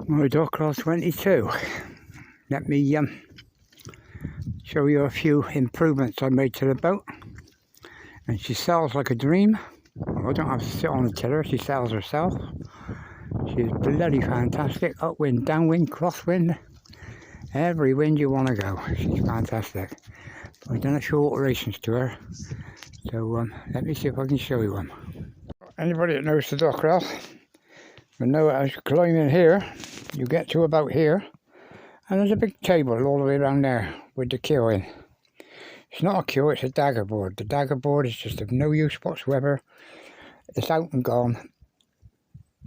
My Dockrell 22. Let me show you a few improvements I made to the boat. And she sails like a dream. Well, I don't have to sit on the tiller, she sails herself. She's bloody fantastic. Upwind, downwind, crosswind. Every wind you want to go. She's fantastic. I've done a few alterations to her. So let me see if I can show you one. Anybody that knows the Dockrell will know as you climb in here, you get to about here, and there's a big table all the way around there with the keel in. It's not a keel, it's a dagger board. The dagger board is just of no use whatsoever. It's out and gone.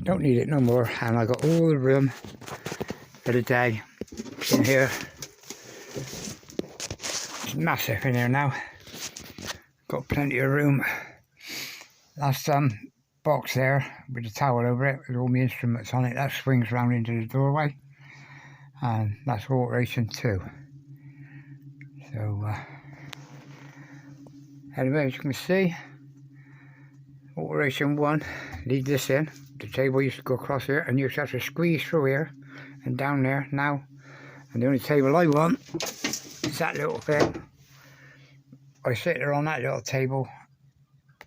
Don't need it no more. And I got all the room for the day in here. It's massive in here now. Got plenty of room. Last box there with the towel over it with all my instruments on it, that swings round into the doorway, and that's alteration 2. So anyway, as you can see, alteration 1, leave this in. The table used to go across here and you used to have to squeeze through here and down there now, and the only table I want is that little thing. I sit there on that little table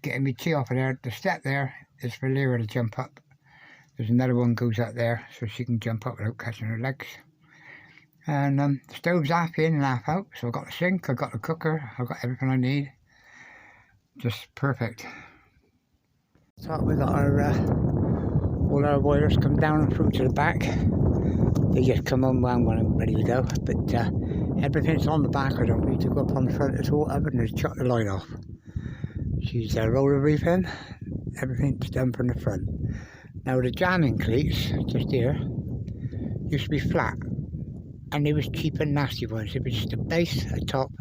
getting my tea off of there. The step there is for Lyra to jump up. There's another one goes up there so she can jump up without catching her legs. And the stove's half in and half out, so I've got the sink, I've got the cooker, I've got everything I need. Just perfect. So we got our all our wires come down and through to the back. They just come unwound when I'm ready to go. But everything's on the back. I don't need to go up on the front at all, other than just chuck the line off. She's roller reefing, everything's done from the front. Now the jamming cleats, just here, used to be flat, and they was cheap and nasty ones. It was just a base, a top,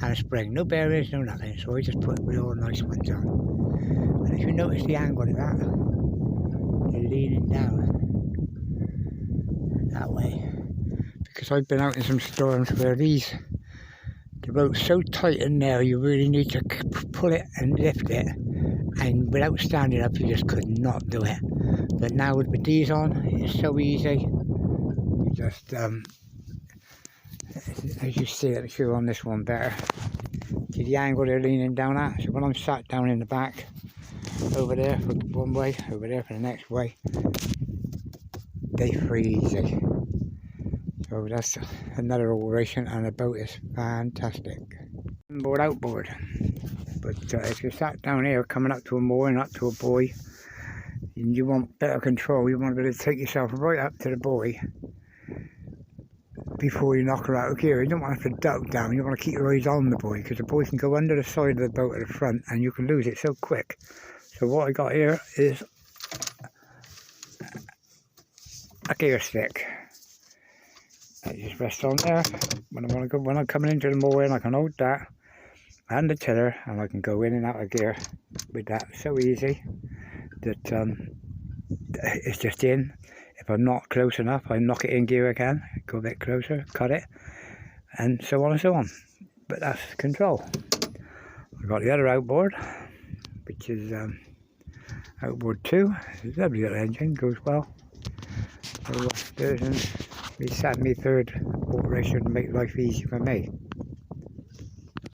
and a spring. No bearings, no nothing, so I just put real nice ones on. And if you notice the angle of that, they're leaning down that way. Because I've been out in some storms where the rope's so tight in there, you really need to pull it and lift it, and without standing up you just could not do it. But now with these on, it's so easy. You just as you see, let me show you on this one better. See the angle they're leaning down at? So when I'm sat down in the back, over there for one way, over there for the next way, they free easy. So that's another alteration, and the boat is fantastic. Inboard, outboard. But if you sat down here coming up to a mooring, up to a buoy, and you want better control, you want to be able to take yourself right up to the buoy before you knock her out of gear. You don't want to have to duck down, you want to keep your eyes on the buoy, because the buoy can go under the side of the boat at the front and you can lose it so quick. So what I got here is a gear stick. I just rest on there. When I'm coming into the mooring, I can hold that and the tiller, and I can go in and out of gear with that. So easy that it's just in. If I'm not close enough, I knock it in gear again, go a bit closer, cut it, and so on and so on. But that's control. I've got the other outboard, which is outboard 2. It's a lovely little engine, goes well. So there's me third alteration to make life easy for me.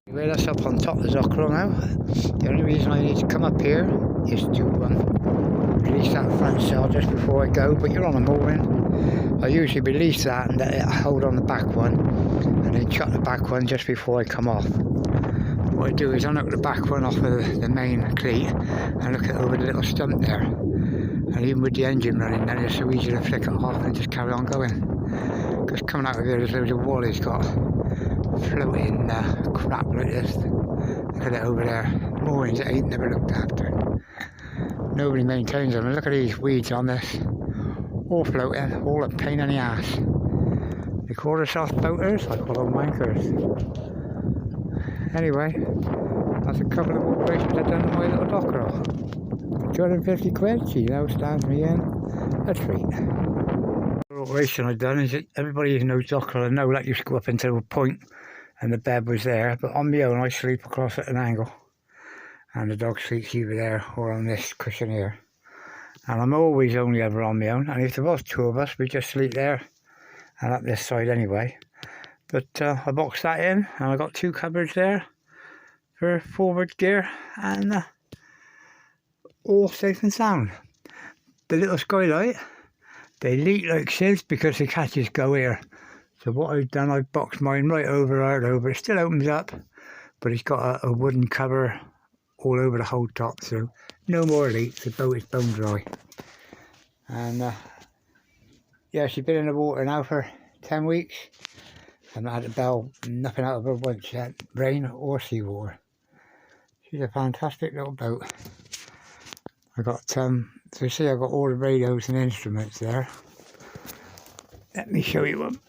Anyway, that's up on top of the Dockrell now. The only reason I need to come up here is to release that front sail just before I go, but you're on a mooring. I usually release that and let it hold on the back one, and then chuck the back one just before I come off. What I do is I knock the back one off of the main cleat and look at over the little stump there. And even with the engine running, then it's so easy to flick it off and just carry on going. Because coming out of here, there's loads of wallies got floating crap like this. Look at it over there. Moorings that ain't never looked after. Nobody maintains them. And look at these weeds on this. All floating, all a pain in the ass. They call themselves boaters, I call them wankers. Anyway, that's a couple of operations I've done on my little Dockrell. 250 quid, she now stands me in a treat. The alteration I've done is that everybody who knows Dockrell, I know that used to go up into a point and the bed was there, but on my own I sleep across at an angle, and the dog sleeps either there or on this cushion here. And I'm always only ever on my own, and if there was two of us, we'd just sleep there and up this side anyway. But I boxed that in, and I got two cupboards there for forward gear, and all safe and sound. The little skylight, they leak like sieves because the catches go here. So what I've done, I've boxed mine right over. It still opens up, but it's got a wooden cover all over the whole top, so no more leaks. The boat is bone dry. And yeah, she's been in the water now for 10 weeks. I've not had to bail nothing out of her once yet, rain or seawater. She's a fantastic little boat. I got, so you see, I got all the radios and instruments there. Let me show you them.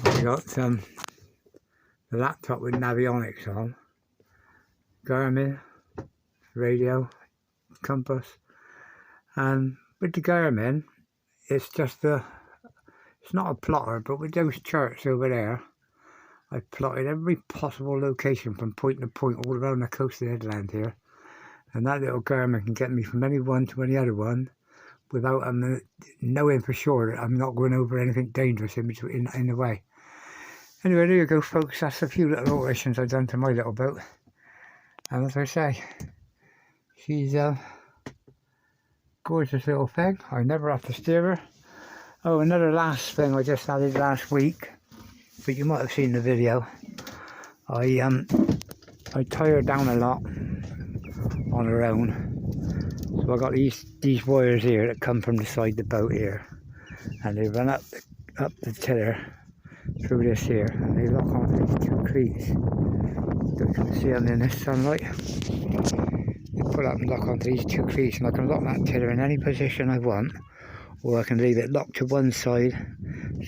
I got the laptop with navionics on, Garmin, radio, compass, and with the Garmin, it's just it's not a plotter, but with those charts over there, I plotted every possible location from point to point all around the coast of the headland here, and that little Garmin can get me from any one to any other one without knowing for sure that I'm not going over anything dangerous in the way. Anyway, there you go, folks. That's a few little alterations I've done to my little boat. And as I say, she's a gorgeous little thing. I never have to steer her. Oh, another last thing I just added last week, but you might have seen the video. I tie her down a lot on her own. So I got these wires here that come from the side of the boat here, and they run up the tiller through this here, and they lock on these two cleats. So you can see them in this sunlight. They pull up and lock onto these two cleats, and I can lock that tiller in any position I want, or I can leave it locked to one side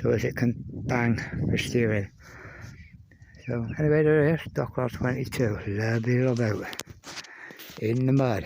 so as it can bang for steering. So anyway, there it is, Dockrell 22, lovely little boat in the mud.